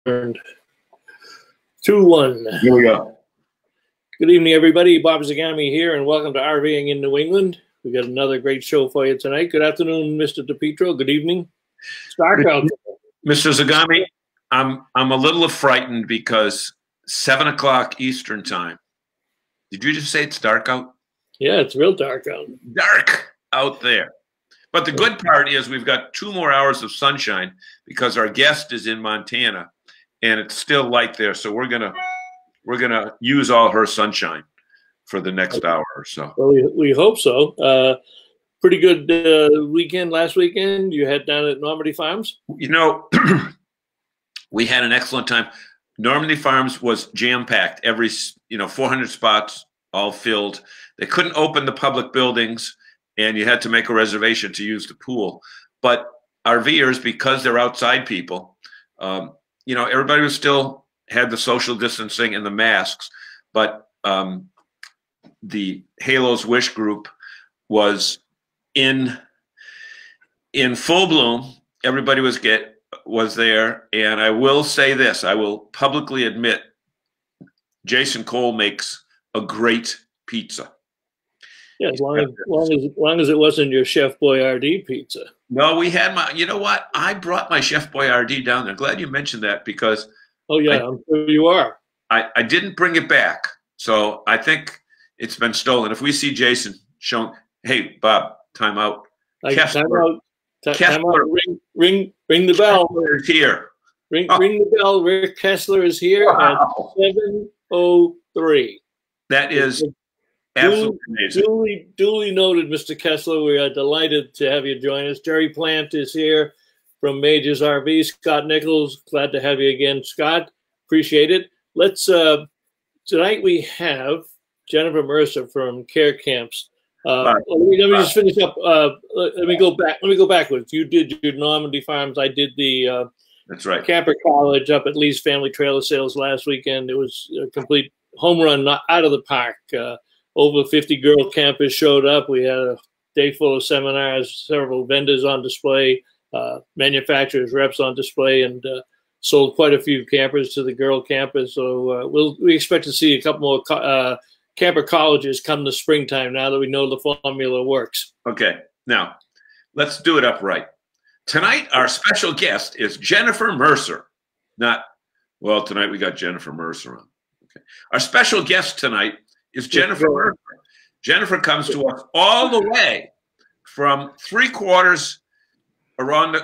turned 2-1. Here we go. Good evening, everybody. Bob Zagami here, and welcome to RVing in New England. We got another great show for you tonight. Good afternoon, Mr. DePietro. Good evening. It's dark out there. Mr. Zagami, I'm a little frightened because 7 o'clock Eastern time. Did you just say it's dark out? Yeah, it's real dark out. Dark out there. But the good part is we've got 2 more hours of sunshine because our guest is in Montana and it's still light there. So we're gonna use all her sunshine for the next hour or so. Well, we hope so. Pretty good weekend last weekend. You had down at Normandy Farms? You know, we had an excellent time. Normandy Farms was jam-packed. Every 400 spots all filled. They couldn't open the public buildings, and you had to make a reservation to use the pool. But RVers, because they're outside people, everybody was still had the social distancing and the masks, but the Halo's Wish group was in full bloom. Everybody was there, and I will say this: I will publicly admit, Jason Cole makes a great pizza. Yeah, as long as it wasn't your Chef Boyardee pizza. No, we had my. You know what? I brought my Chef Boyardee down there. Glad you mentioned that because. Oh yeah, I'm sure you are. I didn't bring it back, so I think it's been stolen. If we see Jason showing, hey Bob, time out. Time out. Ring the bell. Kessler is here. Ring the bell. Rick Kessler is here at 7:03. That is absolutely amazing. Duly noted, Mr. Kessler. We are delighted to have you join us. Jerry Plant is here from Majors RV. Scott Nichols, glad to have you again, Scott. Appreciate it. Let's tonight we have Jennifer Mercer from Care Camps. Let me just finish up. Let me go back. Let me go backwards. You did your Normandy Farms. I did the that's right. Camper College up at Lee's Family Trailer Sales last weekend. It was a complete home run, out of the park. Over 50 girl campers showed up. We had a day full of seminars, several vendors on display, manufacturers, reps on display, and sold quite a few campers to the girl campers. So we expect to see a couple more camper colleges come the springtime now that we know the formula works. Okay, now let's do it upright. Tonight, our special guest is Jennifer Mercer. Tonight we got Jennifer Mercer on. Okay, our special guest tonight is Jennifer Mercer. Jennifer comes to us all the way from 3/4 around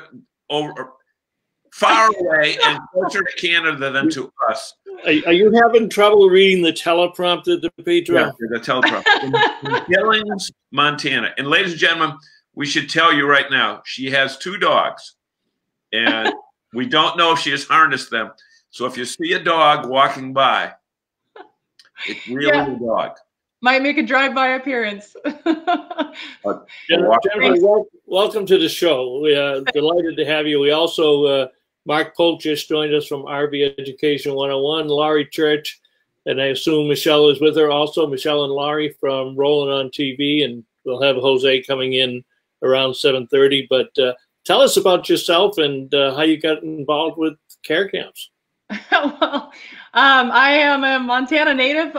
far away and closer to Canada than to us. Are you having trouble reading the teleprompter, DePietro? Yeah, the teleprompter. In Billings, Montana. And ladies and gentlemen, we should tell you right now, she has 2 dogs. And we don't know if she has harnessed them. So if you see a dog walking by, it's really a dog. Might make a drive-by appearance. Jennifer, welcome to the show. We are delighted to have you. We also, Mark Polk just joined us from RV Education 101, Laurie Church, and I assume Michelle is with her also, Michelle and Laurie from Rolling on TV, and we'll have Jose coming in around 7:30. But tell us about yourself and how you got involved with Care Camps. Well, I am a Montana native,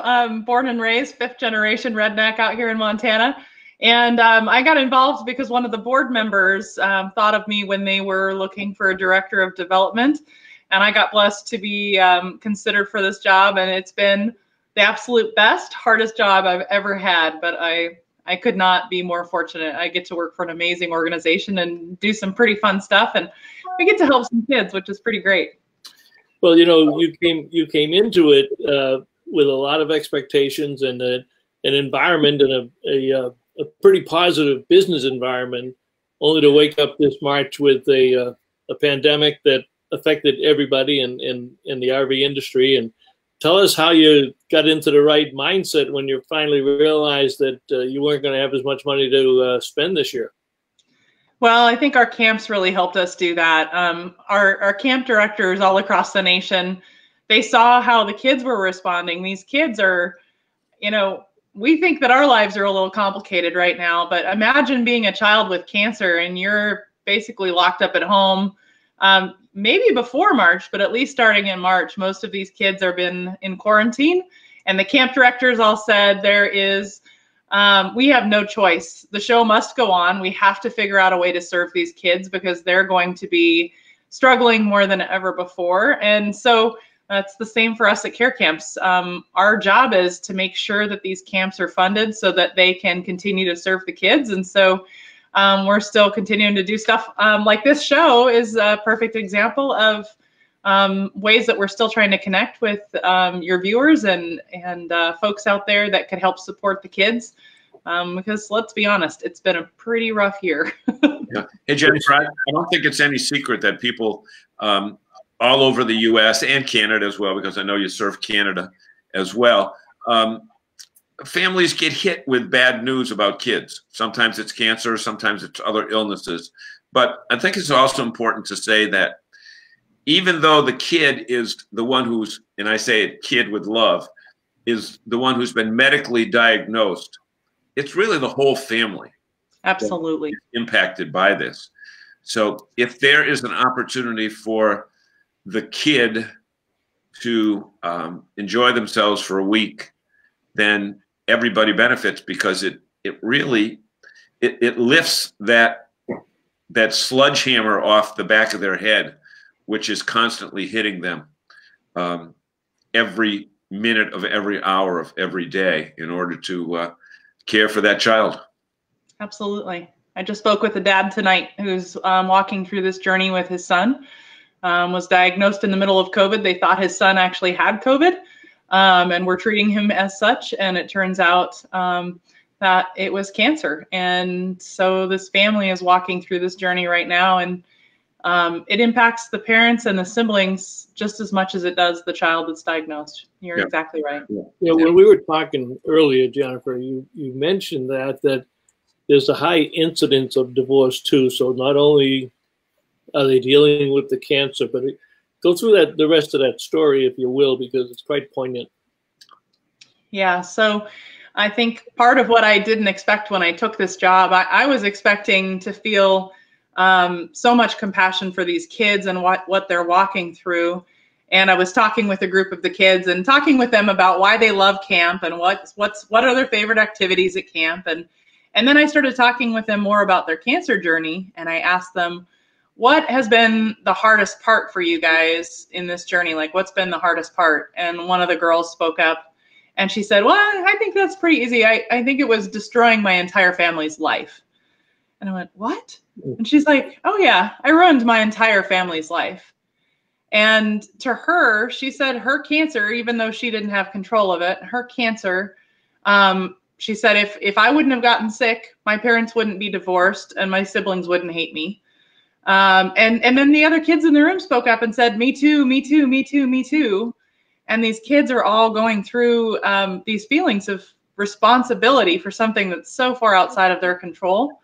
born and raised, 5th generation redneck out here in Montana. And I got involved because one of the board members thought of me when they were looking for a director of development. And I got blessed to be considered for this job. And it's been the absolute best, hardest job I've ever had. But I could not be more fortunate. I get to work for an amazing organization and do some pretty fun stuff. And I get to help some kids, which is pretty great. Well, you came into it with a lot of expectations and an environment and a pretty positive business environment, only to wake up this March with a pandemic that affected everybody in the RV industry. And tell us how you got into the right mindset when you finally realized that you weren't going to have as much money to spend this year. Well, I think our camps really helped us do that. Our camp directors all across the nation, they saw how the kids were responding. These kids are, we think that our lives are a little complicated right now, but imagine being a child with cancer and you're basically locked up at home maybe before March, but at least starting in March, most of these kids have been in quarantine. And the camp directors all said we have no choice. The show must go on. We have to figure out a way to serve these kids because they're going to be struggling more than ever before. And so that's the same for us at care camps. Our job is to make sure that these camps are funded so that they can continue to serve the kids. And so we're still continuing to do stuff like this show is a perfect example of ways that we're still trying to connect with your viewers and folks out there that could help support the kids. Because let's be honest, it's been a pretty rough year. Yeah. Hey, Jennifer, I don't think it's any secret that people all over the U.S. and Canada as well, because I know you serve Canada as well, families get hit with bad news about kids. Sometimes it's cancer, sometimes it's other illnesses. But I think it's also important to say that even though the kid is the one who's, and I say it, kid with love, is the one who's been medically diagnosed, it's really the whole family. Absolutely. Impacted by this. So if there is an opportunity for the kid to enjoy themselves for a week, then everybody benefits, because it really lifts that sledgehammer off the back of their head, which is constantly hitting them every minute of every hour of every day in order to care for that child. Absolutely. I just spoke with a dad tonight who's walking through this journey with his son. Was diagnosed in the middle of COVID. They thought his son actually had COVID, and were treating him as such. And it turns out that it was cancer. And so this family is walking through this journey right now, and it impacts the parents and the siblings just as much as it does the child that's diagnosed. You're exactly right. Yeah, when we were talking earlier, Jennifer, you mentioned that there's a high incidence of divorce too. So not only are they dealing with the cancer, but go through the rest of that story, if you will, because it's quite poignant. Yeah, so I think part of what I didn't expect when I took this job, I was expecting to feel so much compassion for these kids and what they're walking through. And I was talking with a group of the kids and talking with them about why they love camp and what are their favorite activities at camp. And then I started talking with them more about their cancer journey. And I asked them, what has been the hardest part for you guys in this journey? Like, what's been the hardest part? And one of the girls spoke up and she said, well, I think that's pretty easy. I think it was destroying my entire family's life. And I went, what? And she's like, oh yeah, I ruined my entire family's life. And to her, she said her cancer, even though she didn't have control of it, her cancer, she said, if I wouldn't have gotten sick, my parents wouldn't be divorced and my siblings wouldn't hate me. And then the other kids in the room spoke up and said, me too, me too, me too, me too. And these kids are all going through these feelings of responsibility for something that's so far outside of their control.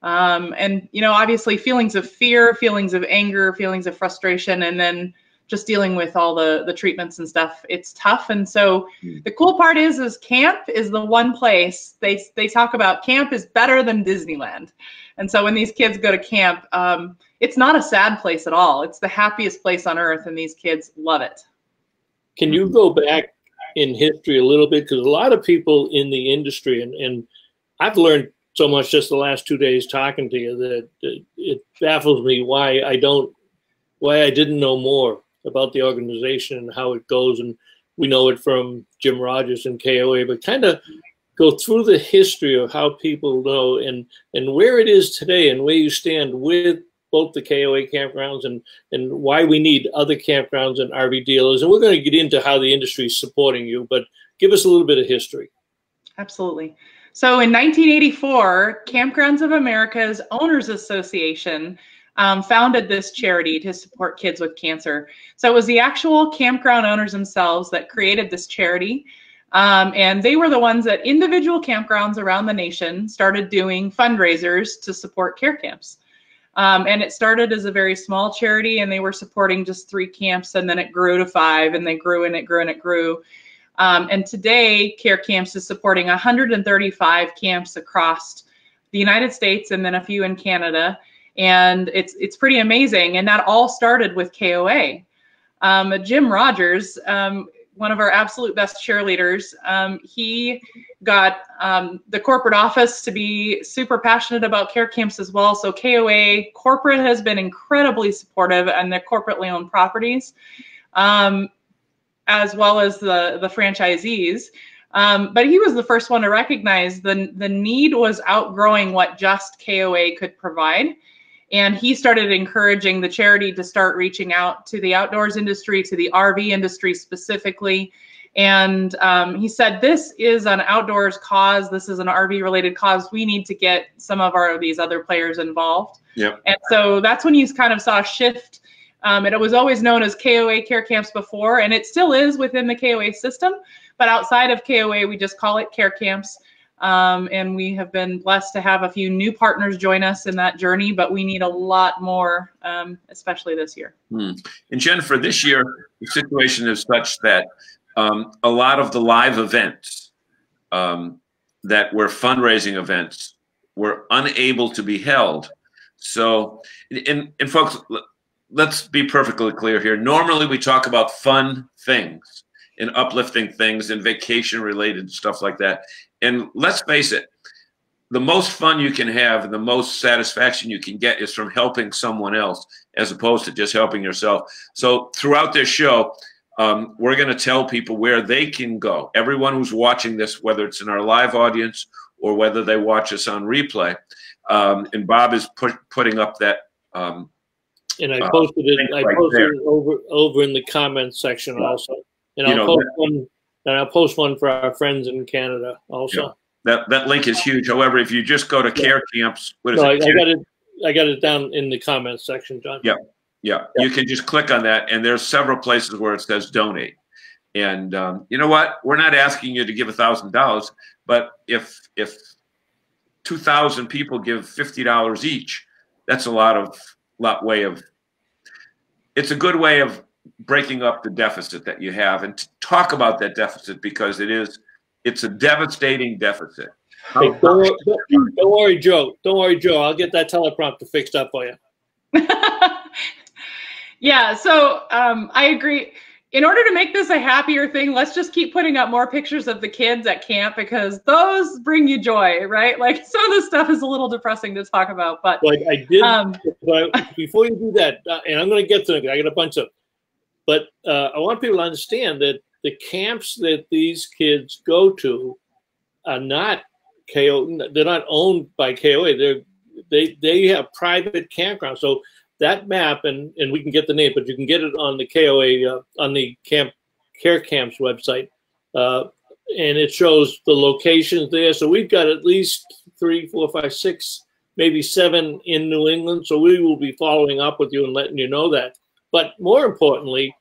And, you know, obviously feelings of fear, feelings of anger, feelings of frustration, and then just dealing with all the treatments and stuff. It's tough. And so the cool part is camp is the one place they talk about. Camp is better than Disneyland. And so when these kids go to camp, it's not a sad place at all. It's the happiest place on earth, and these kids love it. Can you go back in history a little bit? Because a lot of people in the industry, and I've learned so much just the last 2 days talking to you, that it baffles me why I didn't know more about the organization and how it goes. And we know it from Jim Rogers and KOA, but kind of go through the history of how people know and where it is today and where you stand with both the KOA campgrounds and why we need other campgrounds and RV dealers. And we're going to get into how the industry is supporting you, but give us a little bit of history. Absolutely. So in 1984, Campgrounds of America's Owners Association founded this charity to support kids with cancer. So it was the actual campground owners themselves that created this charity. And they were the ones that individual campgrounds around the nation started doing fundraisers to support care camps. And it started as a very small charity, and they were supporting just 3 camps, and then it grew to 5, and they grew and it grew and it grew. And today, Care Camps is supporting 135 camps across the United States and then a few in Canada. And it's pretty amazing. And that all started with KOA. Jim Rogers, one of our absolute best cheerleaders, he got the corporate office to be super passionate about care camps as well. So KOA corporate has been incredibly supportive, and their corporately owned properties, as well as the franchisees. But he was the first one to recognize the need was outgrowing what just KOA could provide. And he started encouraging the charity to start reaching out to the outdoors industry, to the RV industry specifically. And he said, this is an outdoors cause. This is an RV related cause. We need to get some of these other players involved. Yep. And so that's when you kind of saw a shift. And it was always known as KOA care camps before, and it still is within the KOA system. But outside of KOA, we just call it care camps. And we have been blessed to have a few new partners join us in that journey, but we need a lot more, especially this year. And Jennifer, this year, the situation is such that a lot of the live events that were fundraising events were unable to be held. So, and folks, let's be perfectly clear here. Normally, we talk about fun things and uplifting things and vacation-related stuff like that. And let's face it, the most fun you can have and the most satisfaction you can get is from helping someone else as opposed to just helping yourself. So throughout this show, we're going to tell people where they can go. Everyone who's watching this, whether it's in our live audience or whether they watch us on replay, and Bob is putting up that. And I posted it. I posted it over in the comments section also. And I'll post one for our friends in Canada also. Yeah. That link is huge. However, if you just go to care camps, what is it? I got it down in the comments section, John. Yeah. You can just click on that, and there's several places where it says donate. And you know what? We're not asking you to give $1,000, but if 2,000 people give $50 each, that's it's a good way of breaking up the deficit that you have, and talk about that deficit, because it's a devastating deficit. Hey, don't worry, Joe. Don't worry, Joe. I'll get that teleprompter fixed up for you. Yeah, so I agree. In order to make this a happier thing, let's just keep putting up more pictures of the kids at camp, because those bring you joy, right? Like, some of this stuff is a little depressing to talk about, but I did. But before you do that, and I'm going to get to it, I got a bunch of. But I want people to understand that the camps that these kids go to are not KOA. They're not owned by KOA. They have private campgrounds. So that map, and we can get the name, but you can get it on the KOA on the care camps website, and it shows the locations there. So we've got at least 3, 4, 5, 6, maybe 7 in New England. So we will be following up with you and letting you know that. But more importantly,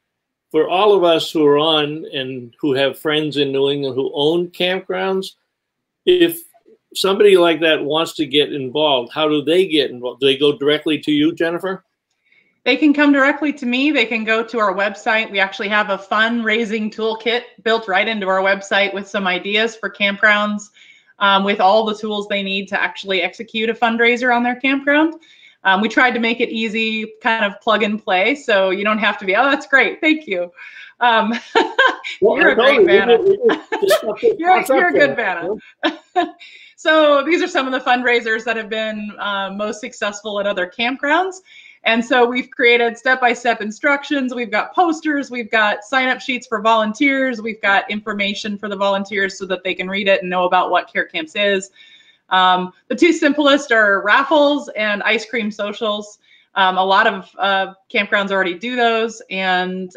for all of us who are on and who have friends in New England who own campgrounds, if somebody like that wants to get involved, how do they get involved? Do they go directly to you, Jennifer? They can come directly to me. They can go to our website. We actually have a fundraising toolkit built right into our website with some ideas for campgrounds, with all the tools they need to actually execute a fundraiser on their campground. We tried to make it easy, kind of plug and play, so you don't have to be, oh, that's great, thank you. You're a great Vanna. You're a good Vanna. So these are some of the fundraisers that have been most successful at other campgrounds. And so we've created step-by-step instructions. We've got posters. We've got sign-up sheets for volunteers. We've got information for the volunteers so that they can read it and know about what Care Camps is. The two simplest are raffles and ice cream socials. A lot of campgrounds already do those, and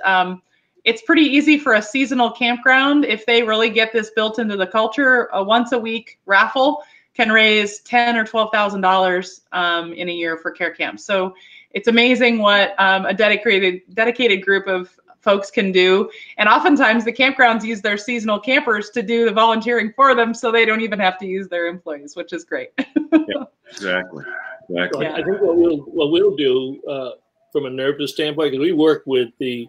it's pretty easy for a seasonal campground. If they really get this built into the culture, a once-a-week raffle can raise $10,000 or $12,000 in a year for Care Camps. So it's amazing what a dedicated group of folks can do. And oftentimes the campgrounds use their seasonal campers to do the volunteering for them, so they don't even have to use their employees, which is great. Yeah, exactly. Yeah. I think what we'll do from a nervous standpoint, because we work with the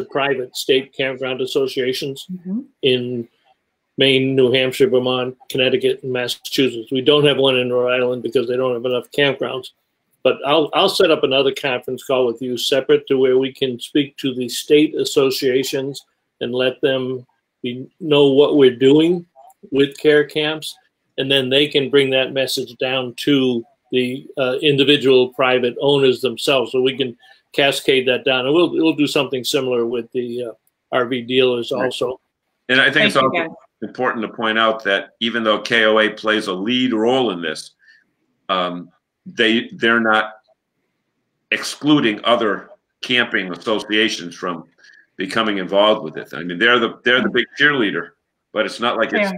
private state campground associations in Maine, New Hampshire, Vermont, Connecticut, and Massachusetts. We don't have one in Rhode Island because they don't have enough campgrounds. But I'll set up another conference call with you separate to where we can speak to the state associations and let them know what we're doing with care camps, and then they can bring that message down to the individual private owners themselves, so we can cascade that down. And we'll do something similar with the RV dealers also. And I think it's also important to point out that even though KOA plays a lead role in this, they're not excluding other camping associations from becoming involved with it. I mean, they're the big cheerleader, but it's not like it's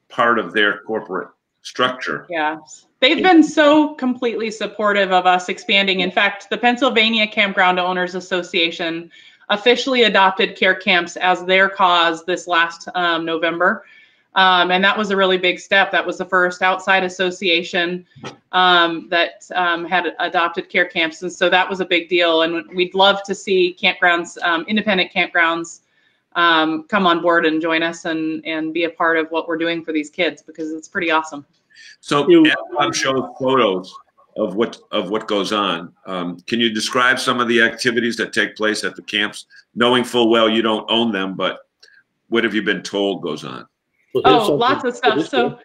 part of their corporate structure. Yeah, they've been so completely supportive of us expanding. In fact, the Pennsylvania Campground Owners Association officially adopted care camps as their cause this last November. And that was a really big step. That was the first outside association that had adopted care camps. And so that was a big deal. And we'd love to see campgrounds, independent campgrounds, come on board and join us and be a part of what we're doing for these kids, because it's pretty awesome. So Bob showed photos of what goes on. Can you describe some of the activities that take place at the camps, knowing full well you don't own them, but what have you been told goes on? Oh, lots of stuff. So,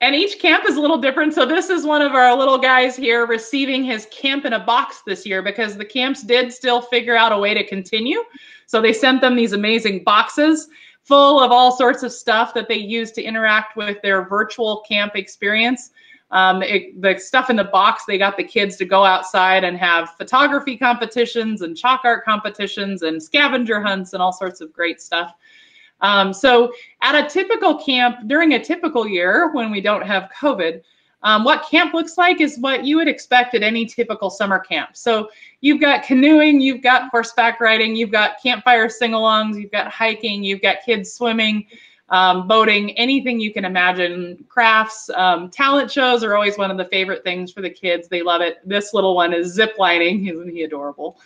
and each camp is a little different. So this is one of our little guys here receiving his camp in a box this year, because the camps did still figure out a way to continue. So they sent them these amazing boxes full of all sorts of stuff that they use to interact with their virtual camp experience. The stuff in the box, they got the kids to go outside and have photography competitions and chalk art competitions and scavenger hunts and all sorts of great stuff. So at a typical camp, during a typical year when we don't have COVID, what camp looks like is what you would expect at any typical summer camp. So you've got canoeing, you've got horseback riding, you've got campfire sing-alongs, you've got hiking, you've got kids swimming, boating, anything you can imagine, crafts. Talent shows are always one of the favorite things for the kids. They love it. This little one is zip lining. Isn't he adorable?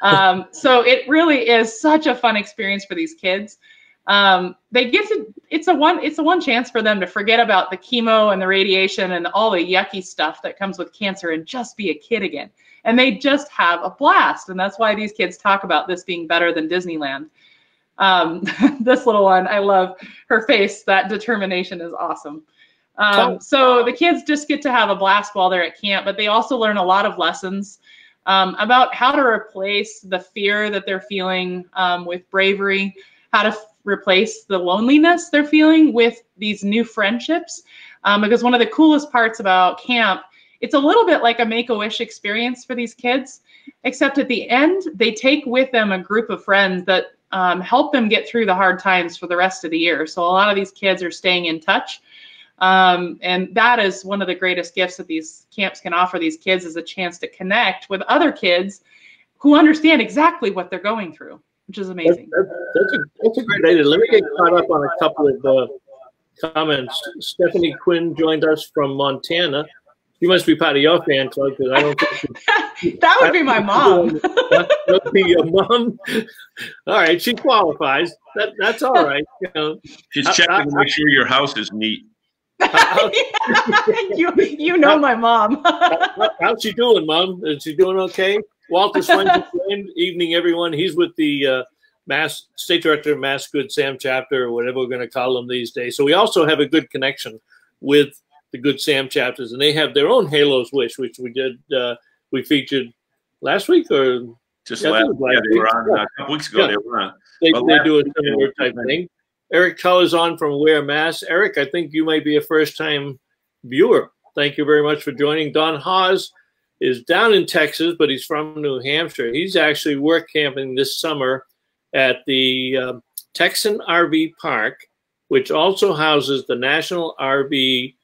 So it really is such a fun experience for these kids. They get to, it's a one chance for them to forget about the chemo and the radiation and all the yucky stuff that comes with cancer and just be a kid again. And they just have a blast. And that's why these kids talk about this being better than Disneyland. This little one, I love her face. That determination is awesome. So the kids just get to have a blast while they're at camp, but they also learn a lot of lessons about how to replace the fear that they're feeling with bravery, how to replace the loneliness they're feeling with these new friendships. Because one of the coolest parts about camp, it's a little bit like a Make-A-Wish experience for these kids, except at the end, they take with them a group of friends that help them get through the hard times for the rest of the year. So a lot of these kids are staying in touch. And that is one of the greatest gifts that these camps can offer these kids, is a chance to connect with other kids who understand exactly what they're going through, which is amazing. That's a great idea. Let me get caught up on a couple of comments. Stephanie Quinn joined us from Montana. You must be part of your fan club, because I don't think that would be my mom. That would be your mom. All right, she qualifies. That's all right. You know, she's checking to make sure your house is neat. You know my mom. How's she doing, Mom? Is she doing okay? Walter Swenson, evening, everyone. He's with the State Director of Mass Good Sam chapter, or whatever we're going to call them these days. So we also have a good connection with the Good Sam chapters, and they have their own Halos Wish, which we did. We featured last week, or just last week. They were on a couple weeks ago. Yeah. They were on. They do a similar type thing. Eric Tuller's on from Wear Mass. Eric, I think you might be a first-time viewer. Thank you very much for joining. Don Hawes is down in Texas, but he's from New Hampshire. He's actually work camping this summer at the Texan RV Park, which also houses the National RV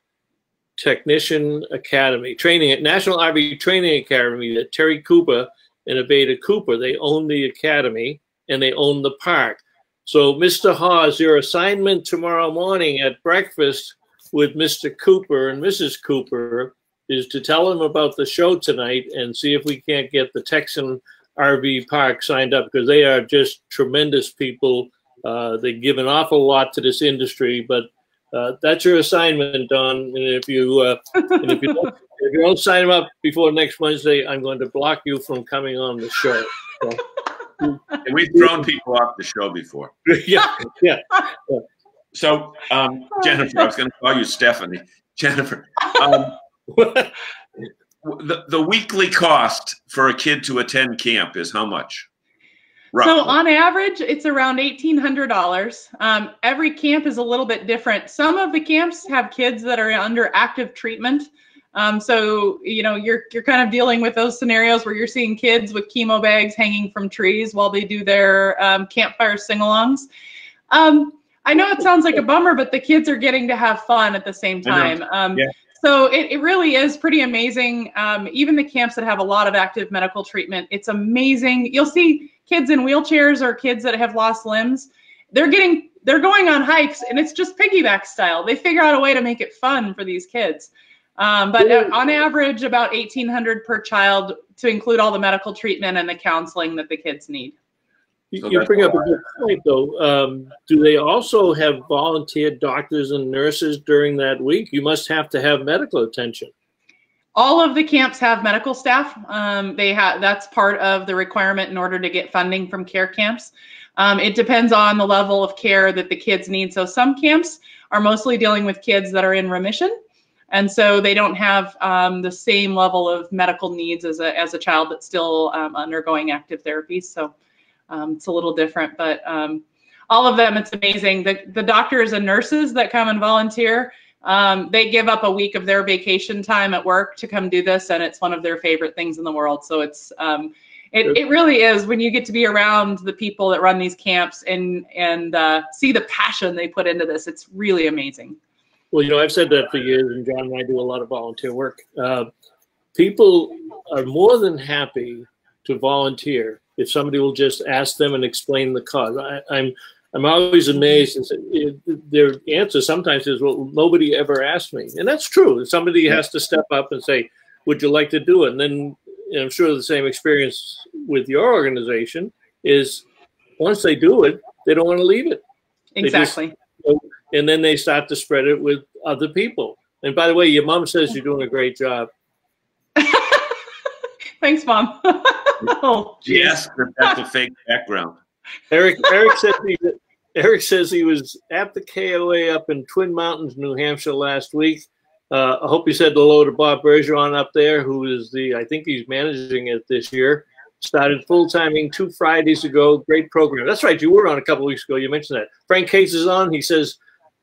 Technician Academy, National RV Training Academy that Terry Cooper and Aveda Cooper, they own the academy and they own the park. So, Mr. Hawes, your assignment tomorrow morning at breakfast with Mr. Cooper and Mrs. Cooper is to tell them about the show tonight and see if we can't get the Texan RV Park signed up, because they are just tremendous people. They give an awful lot to this industry, but That's your assignment, Don. And if you don't sign them up before next Wednesday, I'm going to block you from coming on the show. So, and we've thrown people off the show before. yeah. So, Jennifer, I was going to call you Stephanie. Jennifer, the weekly cost for a kid to attend camp is how much? Roughly. So on average, it's around $1,800. Every camp is a little bit different. Some of the camps have kids that are under active treatment. So, you know, you're kind of dealing with those scenarios where you're seeing kids with chemo bags hanging from trees while they do their campfire sing-alongs. I know it sounds like a bummer, but the kids are getting to have fun at the same time. So it really is pretty amazing. Even the camps that have a lot of active medical treatment, it's amazing. You'll see kids in wheelchairs or kids that have lost limbs. They're going on hikes, and it's just piggyback style. They figure out a way to make it fun for these kids. But on average, about $1,800 per child to include all the medical treatment and the counseling that the kids need. You bring up a good point, though. Do they also have volunteer doctors and nurses during that week? You must have to have medical attention. All of the camps have medical staff. That's part of the requirement in order to get funding from care camps. It depends on the level of care that the kids need. So some camps are mostly dealing with kids that are in remission, and so they don't have the same level of medical needs as a child that's still undergoing active therapy. So it's a little different, but all of them, it's amazing. The doctors and nurses that come and volunteer, they give up a week of their vacation time at work to come do this, and it's one of their favorite things in the world. So it's it really is, when you get to be around the people that run these camps and see the passion they put into this, it's really amazing. Well, you know, I've said that for years, and John and I do a lot of volunteer work. People are more than happy to volunteer if somebody will just ask them and explain the cause. I'm always amazed, and their answer sometimes is, well, nobody ever asked me. And that's true. Somebody has to step up and say, would you like to do it? And then, and I'm sure the same experience with your organization is, once they do it, they don't want to leave it. Exactly. And then they start to spread it with other people. And by the way, your mom says you're doing a great job. Thanks, Mom. Oh, yes, that's a fake background. Eric says he was at the KOA up in Twin Mountains, New Hampshire last week. I hope you said hello to Bob Bergeron up there, who is I think he's managing it this year. Started full-timing 2 Fridays ago. Great program. That's right. You were on a couple of weeks ago. You mentioned that. Frank Case is on. He says,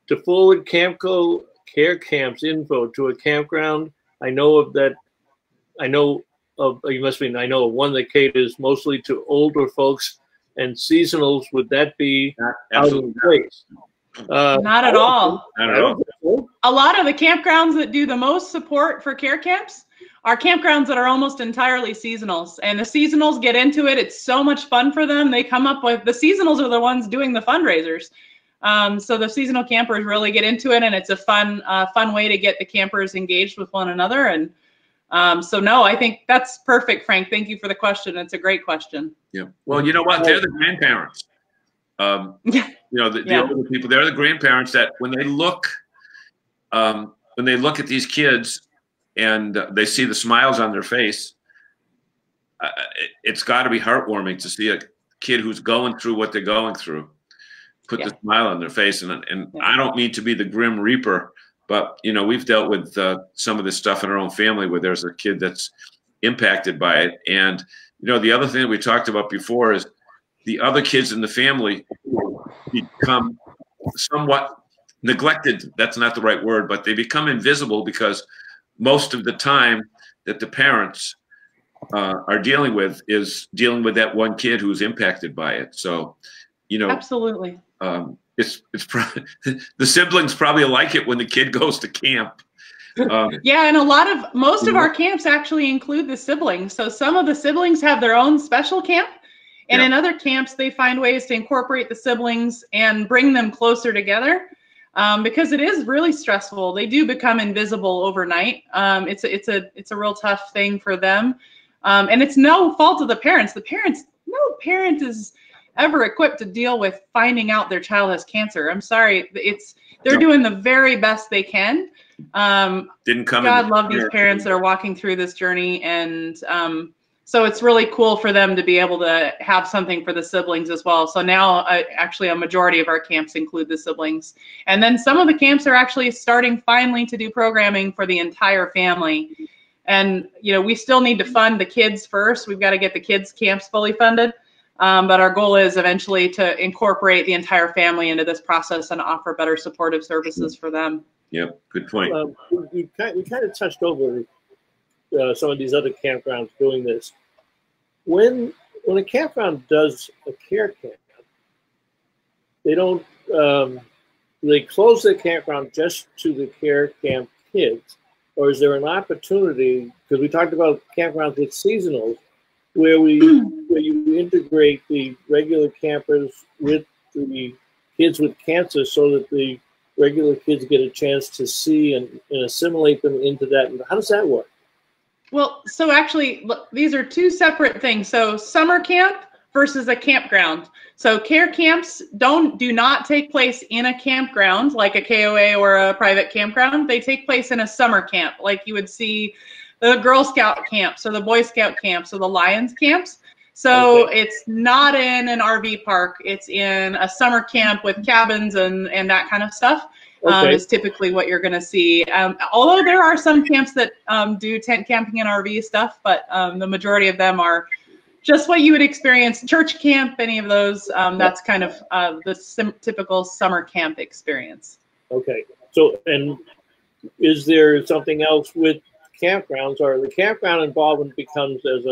to forward Campco Care Camps info to a campground. I know of one that caters mostly to older folks and seasonals. Would that be out of place? Not at all. Not at all. A lot of the campgrounds that do the most support for care camps are campgrounds that are almost entirely seasonals. And the seasonals get into it. It's so much fun for them. They come up with, the seasonals are the ones doing the fundraisers. So the seasonal campers really get into it, and it's a fun way to get the campers engaged with one another. And so no, I think that's perfect, Frank. Thank you for the question. It's a great question. Yeah. Well, you know what? They're the grandparents. You know, the older people, they're the grandparents that when they look at these kids and they see the smiles on their face, it's got to be heartwarming to see a kid who's going through what they're going through put the smile on their face. And I don't mean to be the grim reaper, but, you know, we've dealt with some of this stuff in our own family where there's a kid that's impacted by it. And, you know, the other thing that we talked about before is the other kids in the family become somewhat neglected. That's not the right word, but they become invisible because most of the time that the parents are dealing with is dealing with that one kid who's impacted by it. So, you know, absolutely. It's the siblings probably like it when the kid goes to camp. Yeah, and most of our camps actually include the siblings. So some of the siblings have their own special camp, and in other camps they find ways to incorporate the siblings and bring them closer together, because it is really stressful. They do become invisible overnight. It's a real tough thing for them, and it's no fault of the parents. No parent is ever equipped to deal with finding out their child has cancer. I'm sorry, they're doing the very best they can. Didn't come. God love these parents that are walking through this journey, and so it's really cool for them to be able to have something for the siblings as well. So now actually a majority of our camps include the siblings. And then some of the camps are actually starting finally to do programming for the entire family. And, you know, we still need to fund the kids first. We've got to get the kids' camps fully funded. But our goal is eventually to incorporate the entire family into this process and offer better supportive services for them. Yep, good point. We kind of touched over some of these other campgrounds doing this. When a campground does a care camp, they don't they close the campground just to the care camp kids, or is there an opportunity, because we talked about campgrounds with seasonals, where you integrate the regular campers with the kids with cancer so that the regular kids get a chance to see and assimilate them into that? How does that work? Well, so actually, look, these are two separate things. So summer camp versus a campground. So care camps do not take place in a campground like a KOA or a private campground. They take place in a summer camp, like you would see the Girl Scout camps or the Boy Scout camps or the Lions camps. So it's not in an RV park. It's in a summer camp with cabins and that kind of stuff. Is typically what you're going to see. Although there are some camps that do tent camping and RV stuff, but the majority of them are just what you would experience, church camp, any of those. That's kind of the typical summer camp experience. Okay. So, and is there something else with campgrounds, or the campground involvement becomes as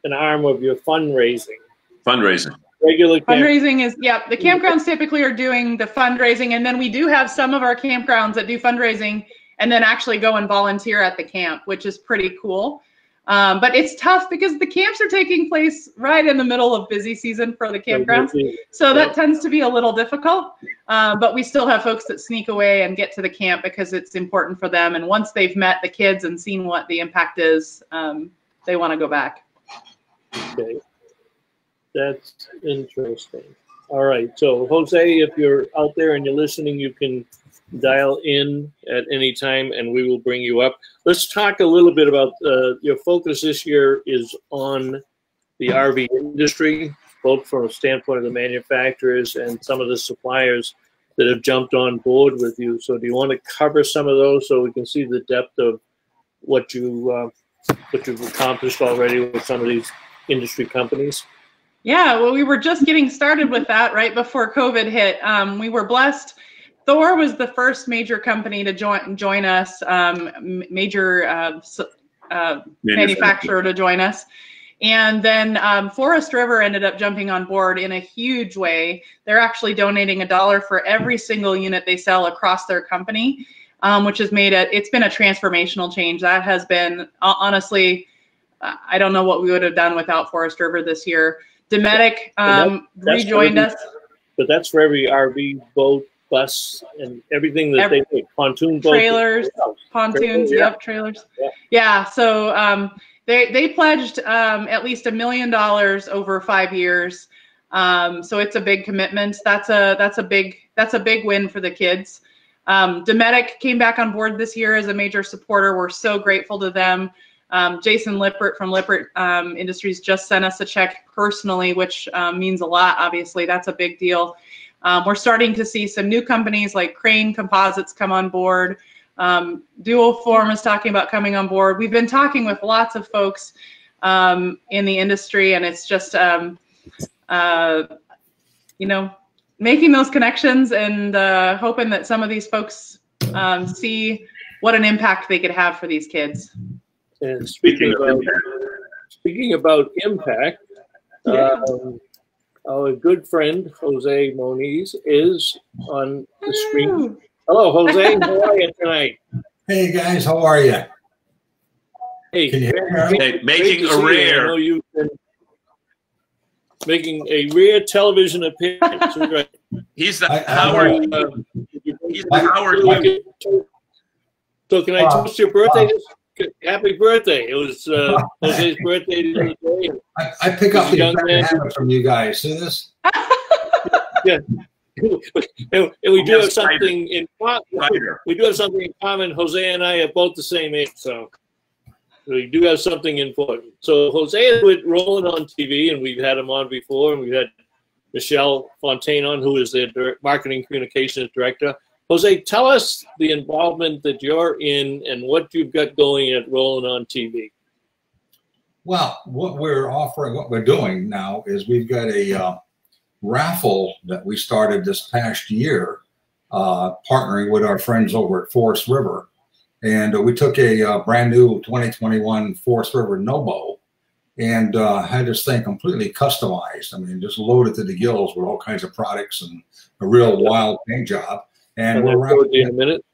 an arm of your fundraising? Fundraising. Regular fundraising is, yeah, the campgrounds typically are doing the fundraising, and then we do have some of our campgrounds that do fundraising and then actually go and volunteer at the camp, which is pretty cool. But it's tough because the camps are taking place right in the middle of busy season for the campgrounds. So that tends to be a little difficult, but we still have folks that sneak away and get to the camp because it's important for them. And once they've met the kids and seen what the impact is, they want to go back. Okay. That's interesting. All right. So, Jose, if you're out there and you're listening, you can dial in at any time and we will bring you up. Let's talk a little bit about your focus this year is on the RV industry, both from a standpoint of the manufacturers and some of the suppliers that have jumped on board with you. So do you want to cover some of those so we can see the depth of what you've accomplished already with some of these industry companies? Yeah, well, we were just getting started with that right before COVID hit. We were blessed. Thor was the first major company to join us, major manufacturer to join us. And then Forest River ended up jumping on board in a huge way. They're actually donating $1 for every single unit they sell across their company, which has made it's been a transformational change. That has been, honestly, I don't know what we would have done without Forest River this year. Dometic rejoined us. But that's for every RV, boat, bus, and everything that they make. Pontoon boats. Trailers, pontoons, yep, trailers. Yeah, so they pledged at least $1 million over 5 years. So it's a big commitment. That's a big win for the kids. Dometic came back on board this year as a major supporter. We're so grateful to them. Jason Lippert from Lippert Industries just sent us a check personally, which means a lot. Obviously, that's a big deal. We're starting to see some new companies like Crane Composites come on board. Duoform is talking about coming on board. We've been talking with lots of folks in the industry, and it's just, making those connections and hoping that some of these folks see what an impact they could have for these kids. And speaking about impact, our good friend Jose Moniz is on the screen. Hello, Jose. How are you tonight? Hey guys, how are you? Hey, can you hear me? Hey, making a rare. I know you've been making a rare television appearance. Right. He's the Howard. He's the Howard. So can I toast your birthday? happy birthday. It was Jose's birthday the other day. I pick up the bad habit from you guys. See this? Yeah. And we do have something in common. We do have something in common. Jose and I are both the same age, so we do have something important. So Jose is with Rolling on TV, and we've had him on before, and we've had Michelle Fontaine on, who is their marketing communications director. Jose, tell us the involvement that you're in and what you've got going at Rolling on TV. Well, what we're doing now is we've got a raffle that we started this past year, partnering with our friends over at Forest River. And we took a brand new 2021 Forest River Nobo and had this thing completely customized. I mean, just loaded to the gills with all kinds of products and a real wild paint job. And we're show it to you in a minute.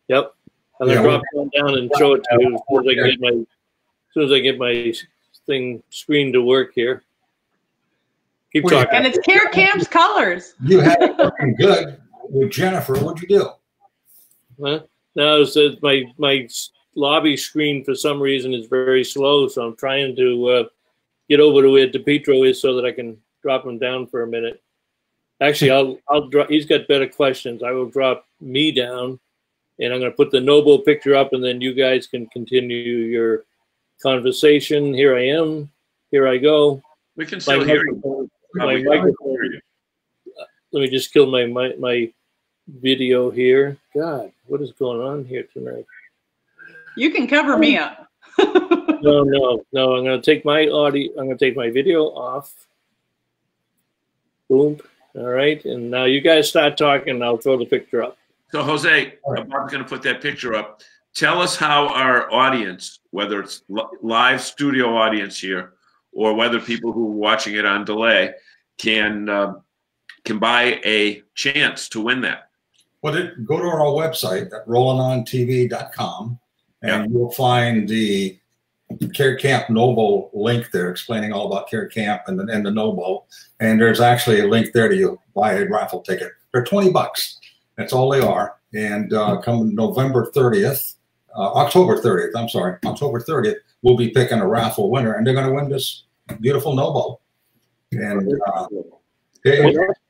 Yep. I'm going to drop one down and show it to you as soon as I get my thing screen to work here. Keep talking. And it's Care Camp's colors. You had it looking good with Jennifer. What'd you do? Huh? No, it says my lobby screen for some reason is very slow, so I'm trying to get over to where DePietro is so that I can drop him down for a minute. Actually, I'll drop. He's got better questions. I will drop me down, and I'm going to put the Noble picture up, and then you guys can continue your conversation. Here I am. Here I go. We can still hear you. My microphone. Let me just kill my video here. God, what is going on here tonight? You can cover me up. No. I'm going to take my audio. I'm going to take my video off. Boom. All right. And now you guys start talking, and I'll throw the picture up. So, Jose, I'm going to put that picture up. Tell us how our audience, whether it's live studio audience here or whether people who are watching it on delay, can buy a chance to win that. Well, go to our website at rollingontv.com, and you'll find the Care Camp Noble link there explaining all about Care Camp and the Noble. And there's actually a link there to buy a raffle ticket. They're $20. That's all they are. And come November 30th, October 30th, I'm sorry, October 30th, we'll be picking a raffle winner, and they're going to win this beautiful Noble. And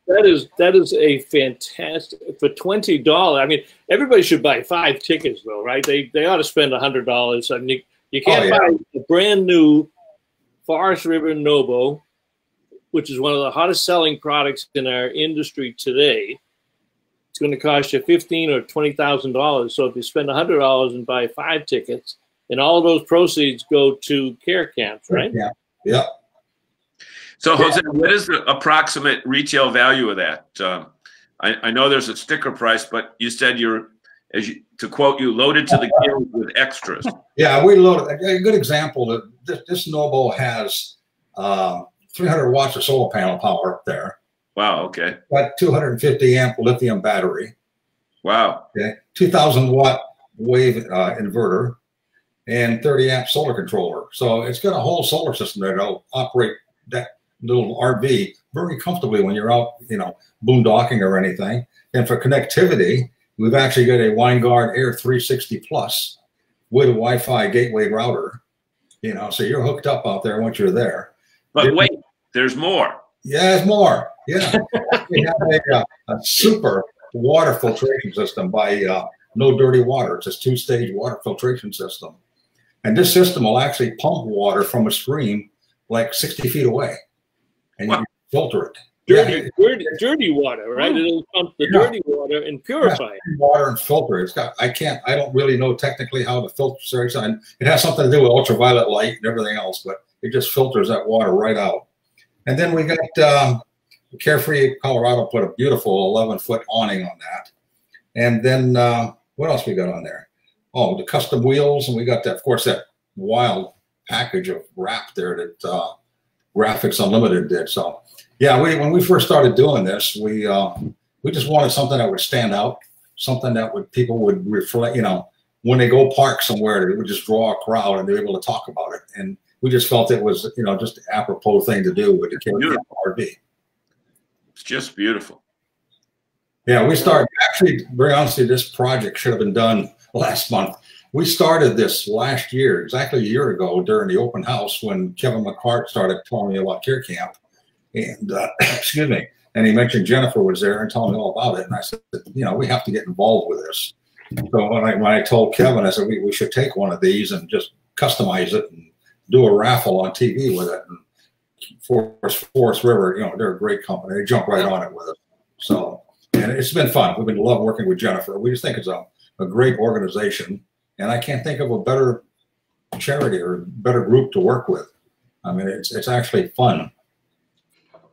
that is a fantastic, for $20. I mean, everybody should buy 5 tickets though, right? They ought to spend $100. I mean, you can't buy a brand new Forest River Nobo, which is one of the hottest selling products in our industry today. It's going to cost you $15,000 or $20,000. So if you spend $100 and buy 5 tickets, and all of those proceeds go to care camps, right? Yeah. So, Jose, what is the approximate retail value of that? I know there's a sticker price, but you said to quote you, loaded to the gills with extras. Yeah, we loaded. A good example, this Noble has 300 watts of solar panel power up there. Wow, okay. Got 250 amp lithium battery. Wow. Okay, 2,000 watt wave inverter, and 30 amp solar controller. So it's got a whole solar system that'll operate that little RV very comfortably when you're out, boondocking or anything. And for connectivity, we've actually got a WineGuard Air 360 Plus with a Wi-Fi gateway router. So you're hooked up out there once you're there. But wait, there's more. Yeah, there's more. Yeah, we have a super water filtration system by No Dirty Water. It's a 2-stage water filtration system, and this system will actually pump water from a stream like 60 feet away, and you can filter it. Dirty water, right? It'll pump the dirty water and purify it. Water and filter. It's got. I don't really know technically how the filter. It has something to do with ultraviolet light and everything else, but it just filters that water right out. And then we got Carefree Colorado put a beautiful 11-foot awning on that. And then what else we got on there? Oh, the custom wheels, and we got that, of course, that wild package of wrap there that Graphics Unlimited did. So yeah, when we first started doing this, we just wanted something that would stand out, something that people would reflect. When they go park somewhere, it would just draw a crowd and they're able to talk about it. And we just felt it was, just an apropos thing to do with the RV. It's just beautiful. Yeah, we started, actually, very honestly, this project should have been done last month. we started this last year, exactly a year ago, during the open house when Kevin McCart started telling me about Care Camp. And excuse me, and he mentioned Jennifer was there and telling me all about it. And I said, you know, we have to get involved with this. So when I told Kevin, I said, we should take one of these and just customize it and do a raffle on TV with it. And Forest River, you know, they're a great company. They jump right on it with us. So, and it's been fun. We've been love working with Jennifer. We just think it's a great organization. And I can't think of a better charity or better group to work with. I mean, it's actually fun.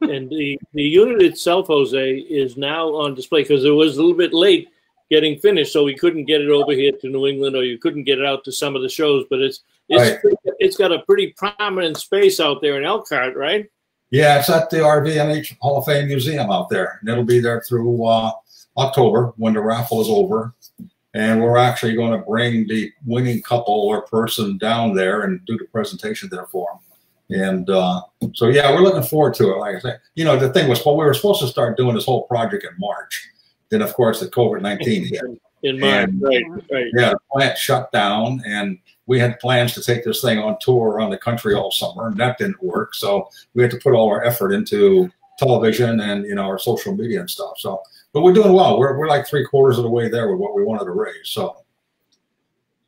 And the unit itself, Jose, is now on display because it was a little bit late getting finished, so we couldn't get it over here to New England, or you couldn't get it out to some of the shows. But it's got a pretty prominent space out there in Elkhart, right? Yeah, it's at the RVMH Hall of Fame Museum out there, and it'll be there through October when the raffle is over. And we're actually going to bring the winning couple or person down there and do the presentation there for them. And so, yeah, we're looking forward to it. Like I said, you know, the thing was, well, we were supposed to start doing this whole project in March. Then, of course, the COVID-19 hit. In March, right. Yeah, the plant shut down, and we had plans to take this thing on tour around the country all summer, and that didn't work. So we had to put all our effort into television and, you know, our social media and stuff. So, but we're doing well. We're like 3/4 of the way there with what we wanted to raise. So.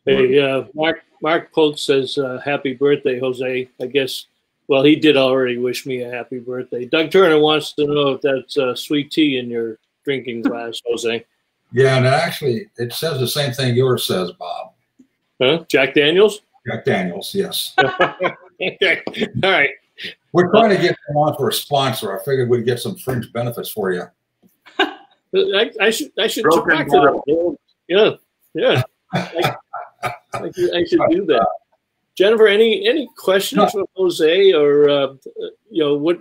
Hey, Mark Polk says, happy birthday, Jose. I guess, well, he did already wish me a happy birthday. Doug Turner wants to know if that's sweet tea in your drinking glass, Jose. Yeah, and actually, it says the same thing yours says, Bob. Huh? Jack Daniels? Jack Daniels, yes. Okay. All right. We're trying to get them on for a sponsor. I figured we'd get some fringe benefits for you. I should talk to them. Yeah. I should do that. Jennifer, any questions for Jose, or you know, what?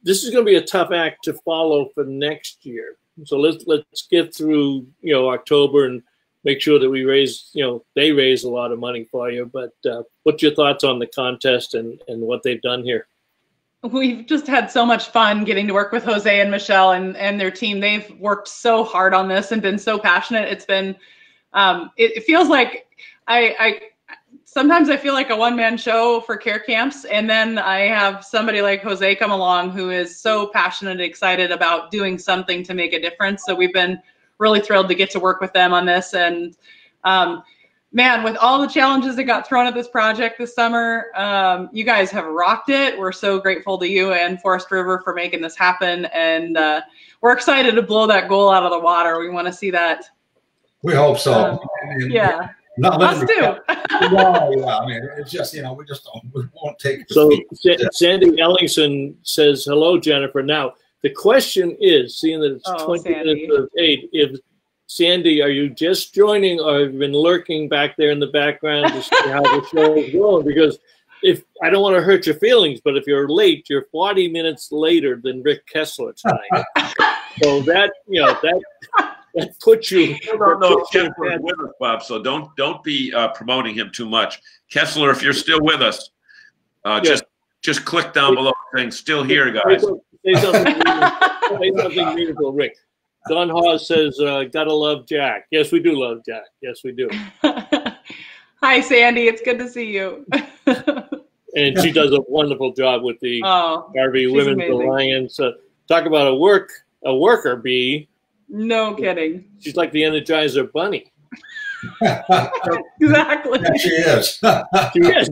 This is going to be a tough act to follow for next year. So let's get through, you know, October and make sure that we raise, you know, they raise a lot of money for you. But what's your thoughts on the contest and what they've done here? We've just had so much fun getting to work with Jose and Michelle and their team. They've worked so hard on this and been so passionate. It's been, it feels like sometimes I feel like a one-man show for care camps, and then I have somebody like Jose come along who is so passionate and excited about doing something to make a difference. So we've been really thrilled to get to work with them on this. And man, with all the challenges that got thrown at this project this summer, you guys have rocked it. We're so grateful to you and Forest River for making this happen. And we're excited to blow that goal out of the water. We want to see that. We hope so. Yeah. Us too. Yeah, I mean, it's just, you know, we won't take. So Sandy Ellingson says, hello, Jennifer. Now, the question is, seeing that it's 20 minutes of 8, if Sandy, are you just joining or have you been lurking back there in the background to see how the show is going? Because if I don't want to hurt your feelings, but if you're late, you're 40 minutes later than Rick Kessler tonight. So that, you know, that puts you. No, Kessler is with us, Bob. So don't be promoting him too much. Kessler, if you're still with us, just click down below saying "still here, guys." Say something meaningful, Rick. Don Hawes says, "Gotta love Jack." Yes, we do love Jack. Yes, we do. Hi, Sandy. It's good to see you. And she does a wonderful job with the RV Women's Alliance. Talk about a worker bee. No kidding. She's like the Energizer Bunny. Exactly. Yeah, she is. She is.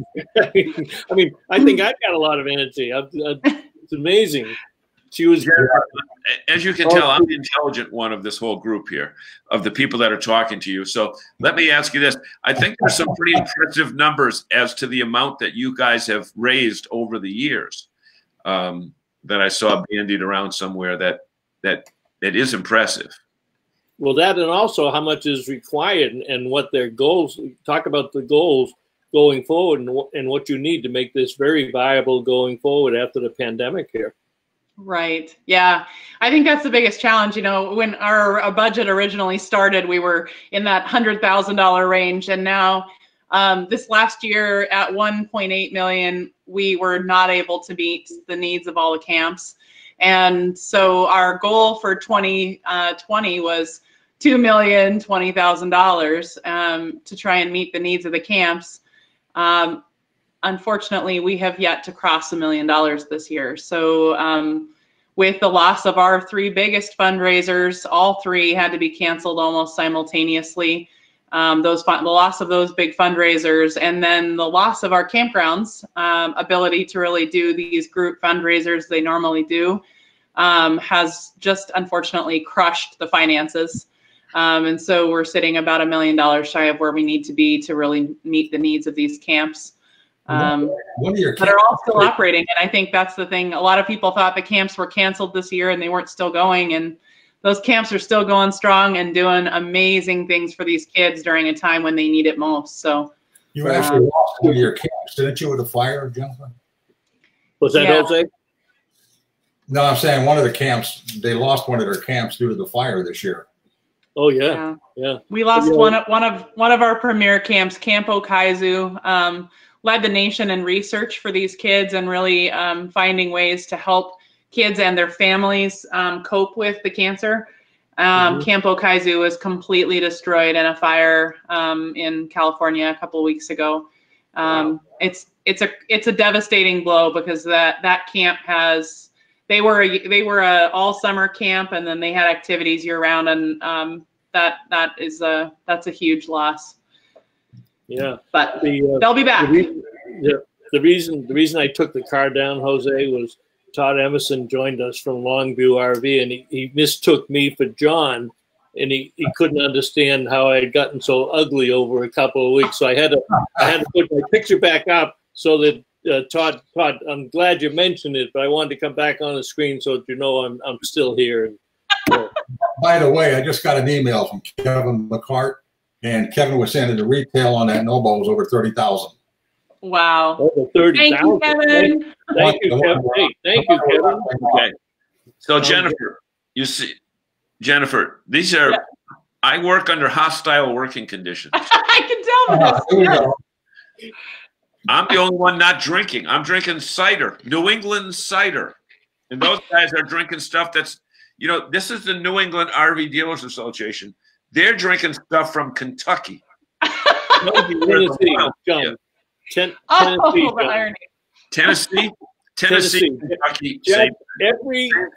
I mean, I think I've got a lot of energy. It's amazing. She was. As you can tell, I'm the intelligent one of this whole group here, of the people that are talking to you. So let me ask you this. I think there's some pretty impressive numbers as to the amount that you guys have raised over the years that I saw bandied around somewhere that is impressive. Well, that, and also how much is required and what their goals. Talk about the goals going forward and what you need to make this very viable going forward after the pandemic here. Right. Yeah. I think that's the biggest challenge. You know, when our budget originally started, we were in that $100,000 range. And now this last year at 1.8 million, we were not able to meet the needs of all the camps. And so our goal for 2020 was $2,020,000 to try and meet the needs of the camps. Unfortunately, we have yet to cross $1 million this year. So with the loss of our 3 biggest fundraisers, all 3 had to be canceled almost simultaneously. The loss of those big fundraisers, and then the loss of our campgrounds ability to really do these group fundraisers they normally do has just unfortunately crushed the finances. And so we're sitting about $1 million shy of where we need to be to really meet the needs of these camps. That are all still operating. And I think that's the thing. A lot of people thought the camps were canceled this year and they weren't still going. And those camps are still going strong and doing amazing things for these kids during a time when they need it most. So you actually lost one of your camps, didn't you, with a fire, Jennifer? Was that Jose? No, I'm saying one of the camps, they lost one of their camps due to the fire this year. Oh yeah. We lost one of our premier camps, Camp Kaizu. Led the nation in research for these kids and really finding ways to help kids and their families cope with the cancer. Camp Kaizu was completely destroyed in a fire in California a couple of weeks ago. It's a devastating blow because that camp they were a all summer camp, and then they had activities year round, and that's a huge loss. Yeah, but they'll be back. The reason I took the car down, Jose, was Todd Emerson joined us from Longview RV, and he mistook me for John, and he couldn't understand how I had gotten so ugly over a couple of weeks. So I had to put my picture back up so that Todd, I'm glad you mentioned it, but I wanted to come back on the screen so that you know I'm still here. By the way, I just got an email from Kevin McCart. And Kevin was saying that the retail on that Noble was over 30,000. Wow! Over 30,000. Thank you, Kevin. Thank you, Kevin. Hey, thank you, Kevin. Okay. So Jennifer, you see, Jennifer, these are. Yeah. I work under hostile working conditions. I can tell this. I'm the only one not drinking. I'm drinking cider, New England cider, and those guys are drinking stuff that's. This is the New England RV Dealers Association. They're drinking stuff from Kentucky. Tennessee, Kentucky.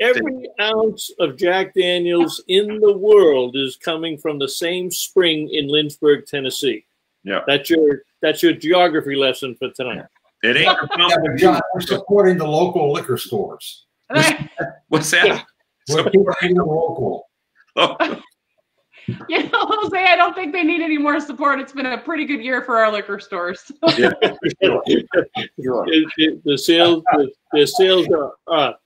Every ounce of Jack Daniels in the world is coming from the same spring in Lynchburg, Tennessee. Yeah, that's your geography lesson for tonight. It ain't. John, we're supporting the local liquor stores. What's that? We're supporting the local. Jose, I don't think they need any more support. It's been a pretty good year for our liquor stores. Yeah, sure. The sales are up.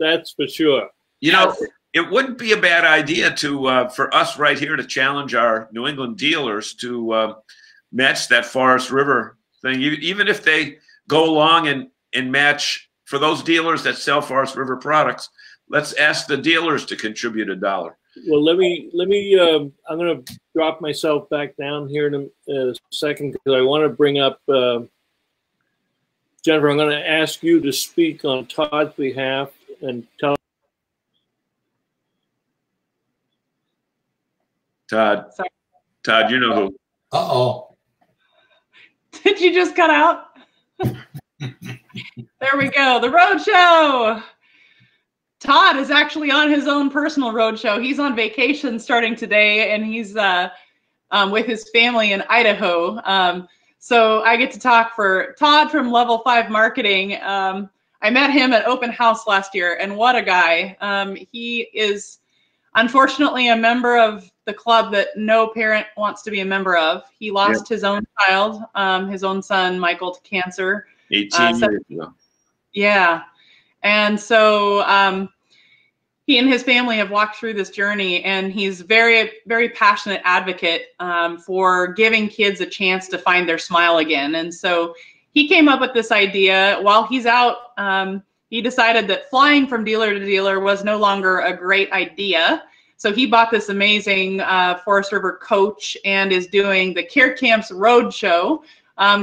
That's for sure. It wouldn't be a bad idea for us right here to challenge our New England dealers to match that Forest River thing, even if they go along and match for those dealers that sell Forest River products. Let's ask the dealers to contribute $1. Well, let me. I'm going to drop myself back down here in a second because I want to bring up Jennifer. I'm going to ask you to speak on Todd's behalf and tell Todd. Sorry. Todd, you know who? Uh-oh. Did you just cut out? There we go. The road show. Todd is actually on his own personal roadshow. He's on vacation starting today, and he's with his family in Idaho. So I get to talk for Todd from Level 5 Marketing. I met him at Open House last year, and what a guy. He is unfortunately a member of the club that no parent wants to be a member of. He lost his own child, his own son, Michael, to cancer. 18 years ago. Yeah. And so he and his family have walked through this journey, and he's very, very passionate advocate for giving kids a chance to find their smile again. And so he came up with this idea while he's out. He decided that flying from dealer to dealer was no longer a great idea. So he bought this amazing Forest River coach and is doing the Care Camps Roadshow,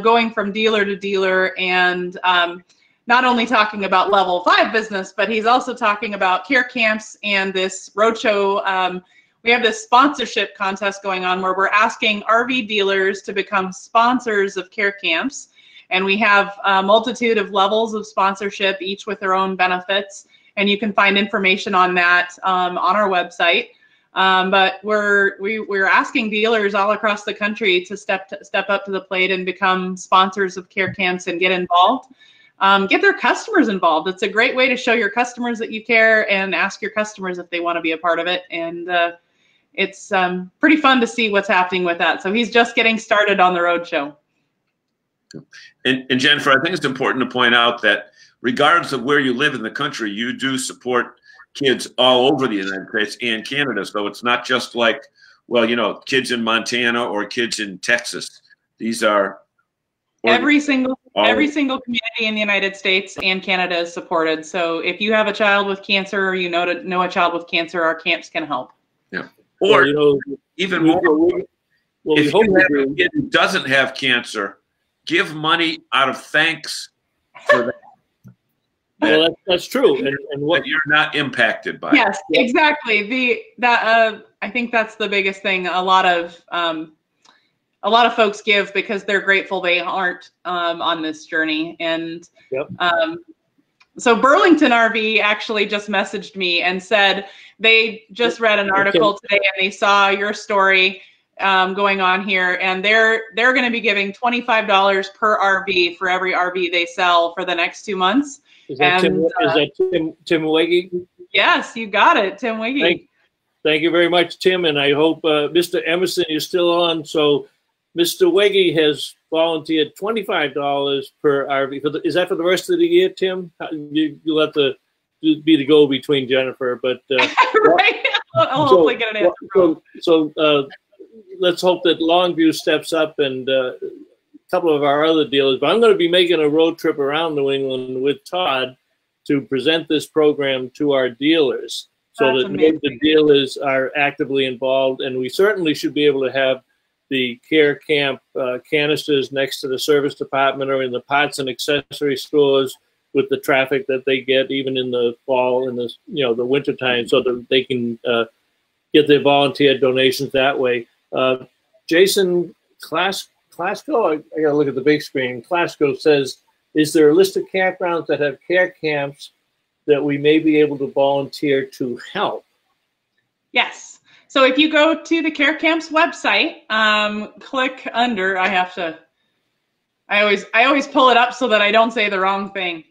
going from dealer to dealer and not only talking about Level 5 business, but he's also talking about care camps and this roadshow. we have this sponsorship contest going on where we're asking RV dealers to become sponsors of care camps. And we have a multitude of levels of sponsorship, each with their own benefits. And you can find information on that on our website. But we're asking dealers all across the country to step up to the plate and become sponsors of care camps and get involved. Get their customers involved. It's a great way to show your customers that you care and ask your customers if they want to be a part of it. And it's pretty fun to see what's happening with that. So he's just getting started on the roadshow. And Jennifer, I think it's important to point out that regardless of where you live in the country, you do support kids all over the United States and Canada. So it's not just like, well, you know, kids in Montana or kids in Texas. These are every single community in the United States and Canada is supported. So if you have a child with cancer or you know a child with cancer, our camps can help. Yeah. Or well, you know, even more, if you have a kid who doesn't have cancer, give money out of thanks for that. Well, that's true, and what you're not impacted by. Yes, exactly. I think that's the biggest thing. A lot of folks give because they're grateful they aren't on this journey. And so Burlington RV actually just messaged me and said they just read an article today and they saw your story going on here, and they're going to be giving $25 per RV for every RV they sell for the next 2 months. Is that Tim Wegge? Yes, you got it, Tim Wegge. Thank you very much, Tim, and I hope Mr. Emerson is still on. So Mr. Wegge has volunteered $25 per RV. Is that for the rest of the year, Tim? You'll have to be the go-between, Jennifer. But right, I'll hopefully get an answer. So let's hope that Longview steps up and a couple of our other dealers. But I'm going to be making a road trip around New England with Todd to present this program to our dealers, so that the dealers are actively involved. And we certainly should be able to have the care camp canisters next to the service department or in the parts and accessory stores with the traffic that they get, even in the fall and the winter time, so that they can get their volunteer donations that way. Jason Klasko, I got to look at the big screen. Klasko says, is there a list of campgrounds that have care camps that we may be able to volunteer to help? Yes. So if you go to the care camps website, click under, I always pull it up so that I don't say the wrong thing.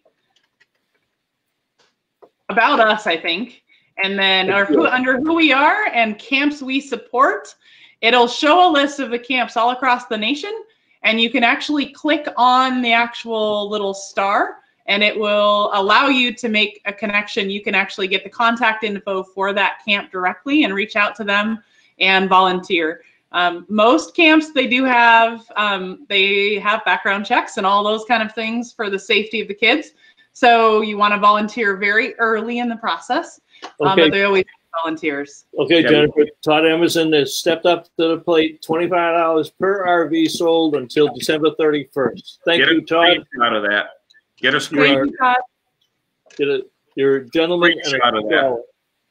About us, I think. And then under who we are and camps we support, it'll show a list of the camps all across the nation, and you can actually click on the actual little star, and it will allow you to make a connection. You can actually get the contact info for that camp directly and reach out to them and volunteer. Most camps, they have background checks and all those kind of things for the safety of the kids. So you want to volunteer very early in the process, but they always have volunteers. Okay, Jennifer, Todd Emerson has stepped up to the plate, $25 per RV sold until December 31st. Thank you, Todd. Out of that. Get us You're a gentleman and a scholar.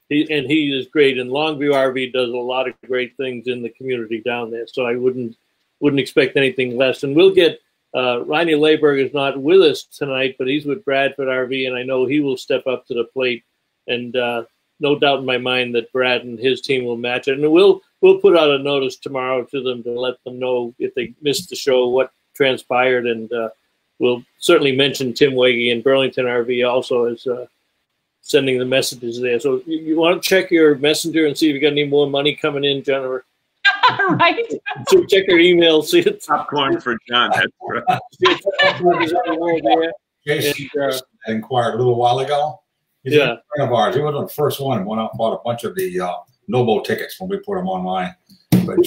He is great, and Longview RV does a lot of great things in the community down there. So I wouldn't expect anything less. And we'll get Ronnie Layberg is not with us tonight, but he's with Bradford RV, and I know he will step up to the plate. And no doubt in my mind that Brad and his team will match it. And we'll put out a notice tomorrow to them to let them know if they missed the show what transpired, and we'll certainly mention Tim Wegge and Burlington RV also as sending the messages there. So you want to check your messenger and see if you got any more money coming in, Jennifer. Right. So check your email, see it's popcorn for John. That's right. Jason inquired a little while ago. He's a friend of ours. He was the first one and went out and bought a bunch of the Nobo tickets when we put them online. But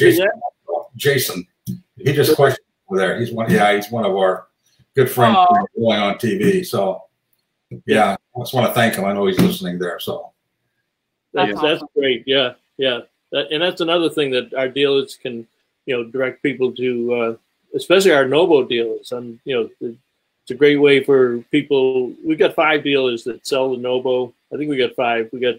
Jason, he just questioned over there. He's one of our good friends going on TV. So yeah, I just want to thank him. I know he's listening there. So that's great. Yeah. And that's another thing that our dealers can, direct people to, especially our Nobo dealers. And it's a great way for people. We've got 5 dealers that sell the Nobo. I think we got 5. We got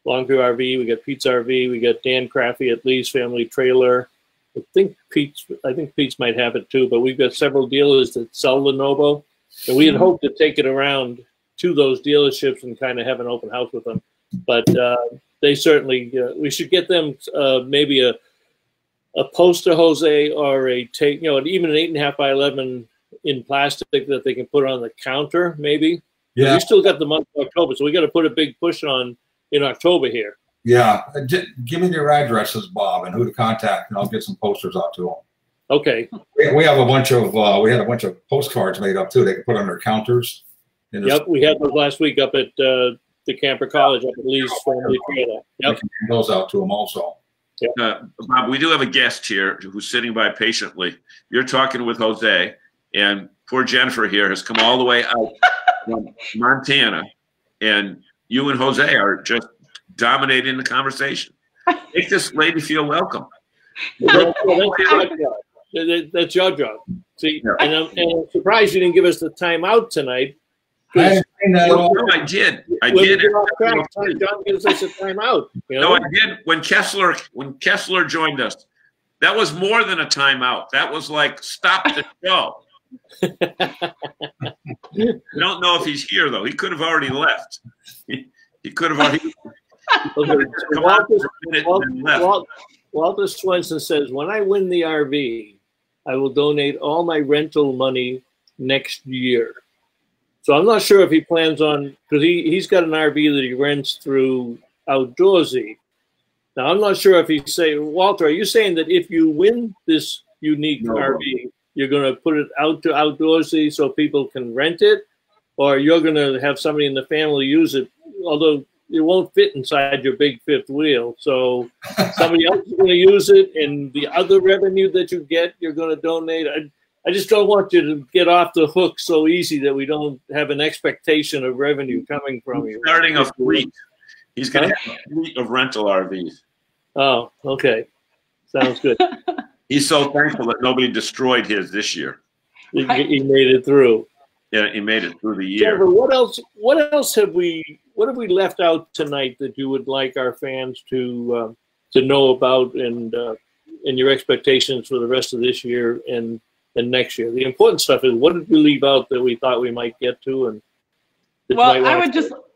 Longview RV, we got Pete's RV, we got Dan Craffey at Lee's Family Trailer. I think Pete's might have it too, but we've got several dealers that sell Lenovo, and we had hoped to take it around to those dealerships and kind of have an open house with them. But they certainly, we should get them maybe a poster Jose or a take, you know, even an 8.5 by 11 in plastic that they can put on the counter, maybe. Yeah. We still got the month of October, so we got to put a big push on in October here. Yeah. Give me your addresses, Bob, and who to contact, and I'll get some posters out to them. Okay. We have a bunch of, we had a bunch of postcards made up too. They can put on their counters. Yep. We had those last week up at the Camper College up at Lee's Family Trailer. Yep. Those out to them also. Bob, we do have a guest here who's sitting by patiently. You're talking with Jose, and poor Jennifer here has come all the way out from Montana, and you and Jose are just dominating the conversation. Make this lady feel welcome. That's your job. See, yeah. and I'm surprised you didn't give us the timeout tonight. No, I did. I did. John gives us a timeout. You know? No, I did. When Kessler joined us, that was more than a timeout. That was like stop the show. I don't know if he's here though. He could have already left. He could have already come out for a minute and left. Walter Swenson says, "When I win the RV, I will donate all my rental money next year." So I'm not sure if he plans on, because he's got an RV that he rents through Outdoorsy. Now, I'm not sure if he's saying, Walter, are you saying that if you win this unique RV, you're going to put it out to Outdoorsy so people can rent it? Or you're going to have somebody in the family use it, although it won't fit inside your big fifth wheel. So somebody else is going to use it, and the other revenue that you get, you're going to donate. I just don't want you to get off the hook so easy that we don't have an expectation of revenue coming from you. Starting a fleet. He's going to have a fleet of rental RVs. Oh, okay. Sounds good. He's so thankful that nobody destroyed his this year. He made it through. Yeah, he made it through the year. Jennifer, what else have we left out tonight that you would like our fans to know about and your expectations for the rest of this year and next year? The important stuff is, what did we leave out that we thought we might get to? And well,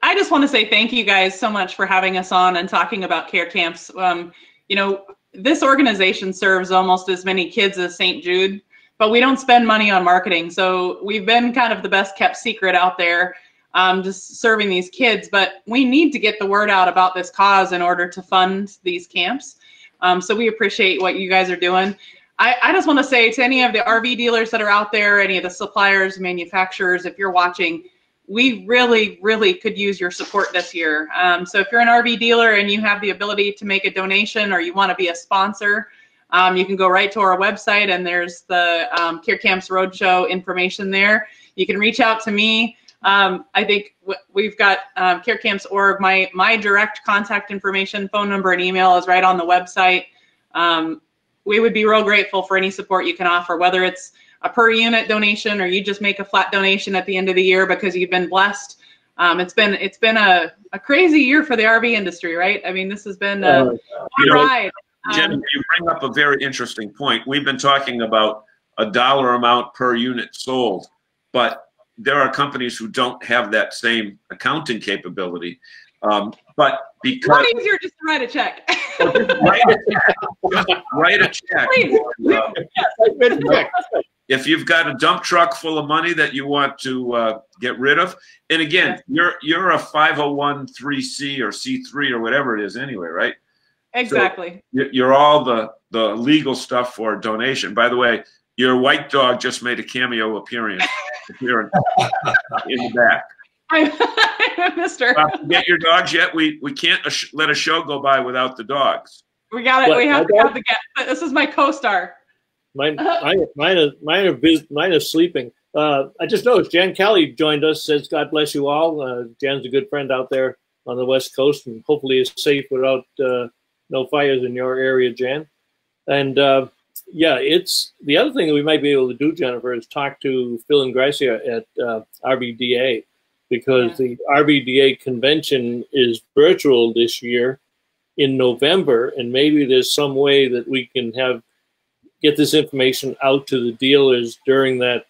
I just want to say thank you guys so much for having us on and talking about care camps. You know, this organization serves almost as many kids as St. Jude, but we don't spend money on marketing. So we've been kind of the best kept secret out there, just serving these kids, but we need to get the word out about this cause in order to fund these camps. So we appreciate what you guys are doing. I just want to say to any of the RV dealers that are out there, any of the suppliers, manufacturers, if you're watching, we really, really could use your support this year. So if you're an RV dealer and you have the ability to make a donation or you want to be a sponsor, you can go right to our website, and there's the Care Camps Roadshow information there. You can reach out to me. I think we've got Care Camps.org. My direct contact information, phone number, and email is right on the website. We would be real grateful for any support you can offer, whether it's a per unit donation or you just make a flat donation at the end of the year because you've been blessed. It's been a crazy year for the RV industry, right? I mean, this has been a ride. Jen, you bring up a very interesting point. We've been talking about a dollar amount per unit sold, but there are companies who don't have that same accounting capability. But because a lot easier just to write a check. Write a check. If you've got a dump truck full of money that you want to get rid of, and again, you're a 501(c) or C3 or whatever it is anyway, right? Exactly. So you're all the legal stuff for donation. By the way, your white dog just made a cameo appearance in the back. I missed her. Get your dogs yet? We can't let a show go by without the dogs. We got it. We have to have the guest. This is my co-star. Mine is sleeping. I just noticed Jan Kelly joined us. Says God bless you all. Jan's a good friend out there on the West Coast, and hopefully is safe without no fires in your area, Jan. And yeah, it's the other thing that we might be able to do, Jennifer, is talk to Phil and Gracia at RVDA. because the RVDA convention is virtual this year in November, and maybe there's some way that we can get this information out to the dealers during that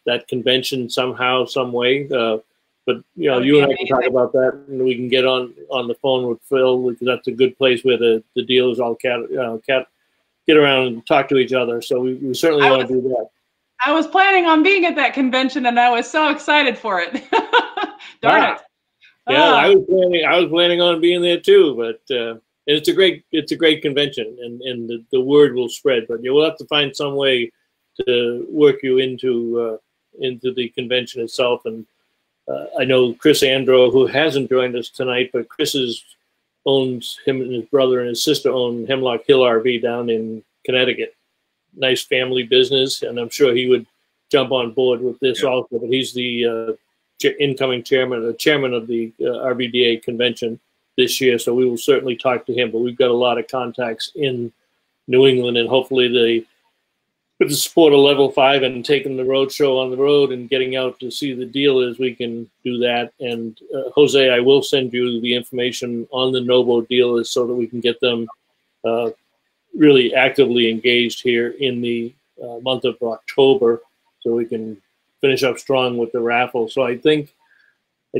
that convention somehow, some way. But you know, you and I can talk about that, and we can get on the phone with Phil, because that's a good place where the dealers all get around and talk to each other. So we certainly want to do that. I was planning on being at that convention, and I was so excited for it. Darn it! Yeah, I was planning on being there too, but and it's a great convention, and the word will spread. But you'll have to find some way to work you into the convention itself. And I know Chris Andro, who hasn't joined us tonight, but owns, him and his brother and his sister own Hemlock Hill RV down in Connecticut. Nice family business, and I'm sure he would jump on board with this also. But he's the incoming chairman of the RVDA convention this year, so we will certainly talk to him. But we've got a lot of contacts in New England, and hopefully with the support of Level 5 and taking the road show on the road and getting out to see the dealers, we can do that. And Jose, I will send you the information on the Novo dealers so that we can get them really actively engaged here in the month of October, so we can finish up strong with the raffle. So I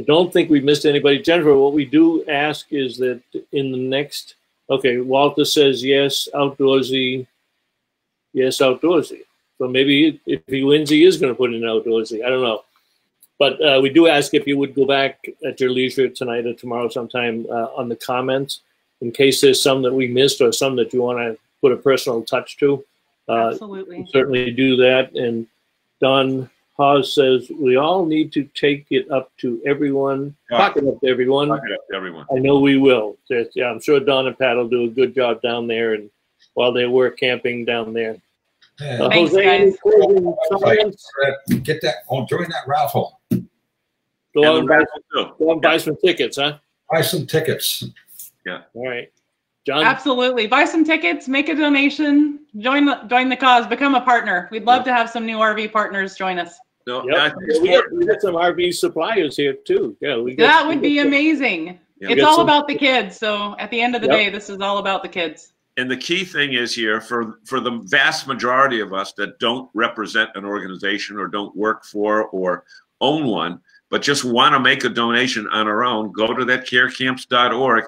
don't think we missed anybody. Jennifer, what we do ask is that in the next, Walter says yes, outdoorsy. Yes, outdoorsy. So maybe if he wins, he is going to put in outdoorsy. I don't know. But we do ask if you would go back at your leisure tonight or tomorrow sometime on the comments, in case there's some that we missed or some that you want to put a personal touch to. Absolutely. Certainly do that. And Don Hawes says, we all need to take it up to everyone. Talk it up to everyone. Talk it up to everyone. I know we will. Yeah, I'm sure Don and Pat will do a good job down there, and while they were camping down there. Yeah. Thanks, Jose, guys. Get that. Join that raffle. Go and buy some tickets, huh? Buy some tickets. Yeah. All right, John. Absolutely. Buy some tickets, make a donation, join the cause, become a partner. We'd love to have some new RV partners join us. No, Yep. We got some RV suppliers here too. Yeah, that would be amazing. Yeah, it's all about the kids. So at the end of the day, this is all about the kids. And the key thing is here, for the vast majority of us that don't represent an organization or don't work for or own one, but just want to make a donation on our own, go to that carecamps.org.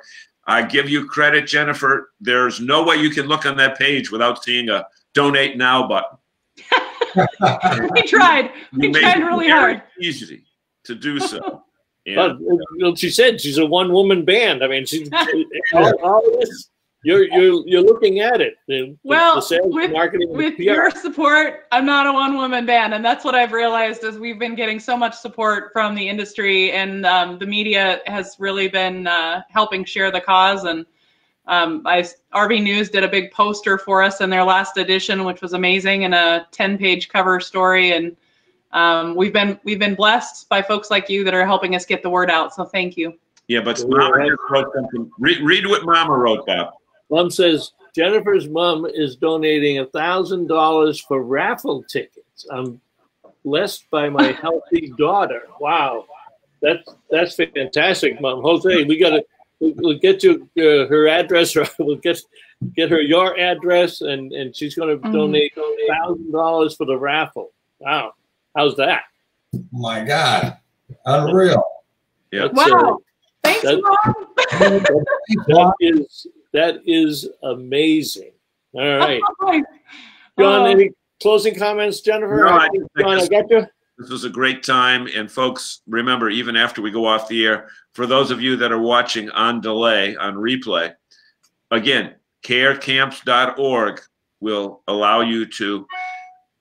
I give you credit, Jennifer. There's no way you can look on that page without seeing a donate now button. We tried. We tried really hard. Easy to do so. And, well, she said she's a one-woman band. I mean, she's all this. You're looking at it. The sales, marketing, with your support, I'm not a one-woman band, and that's what I've realized is we've been getting so much support from the industry, and the media has really been helping share the cause. And RV News did a big poster for us in their last edition, which was amazing, and a 10-page cover story. And we've been blessed by folks like you that are helping us get the word out. So thank you. Yeah, but Mama just wrote something. Read what Mama wrote, Bob. Mom says Jennifer's mom is donating $1,000 for raffle tickets. I'm blessed by my healthy daughter. Wow, that's fantastic, Mom. Jose, we'll get you her address. We'll get her your address, and she's going to donate $1,000 for the raffle. Wow, how's that? My God, unreal. Yeah. Wow. Thanks, Mom. That is amazing. All right. John, any closing comments, Jennifer? No, John, I got you. This was a great time. And folks, remember, even after we go off the air, for those of you that are watching on delay, on replay, again, carecamps.org will allow you to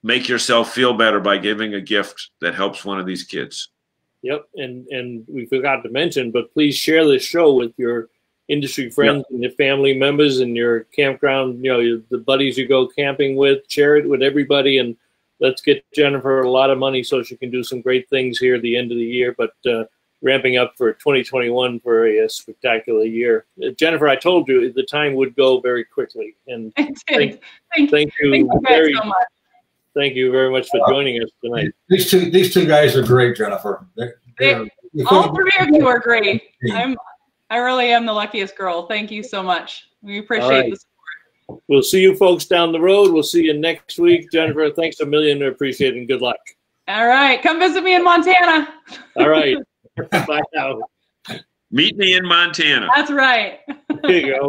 make yourself feel better by giving a gift that helps one of these kids. Yep. And we forgot to mention, but please share this show with your industry friends and your family members and your campground, the buddies you go camping with. Share it with everybody, and let's get Jennifer a lot of money so she can do some great things here at the end of the year, but ramping up for 2021 for a spectacular year. Jennifer, I told you the time would go very quickly. And thank you very much. Thank you very much for joining us tonight. These two guys are great, Jennifer. All three of you are great. I really am the luckiest girl. Thank you so much. We appreciate the support. We'll see you folks down the road. We'll see you next week. Jennifer, thanks a million. I appreciate it, and good luck. All right. Come visit me in Montana. All right. Bye now. Meet me in Montana. That's right. There you go.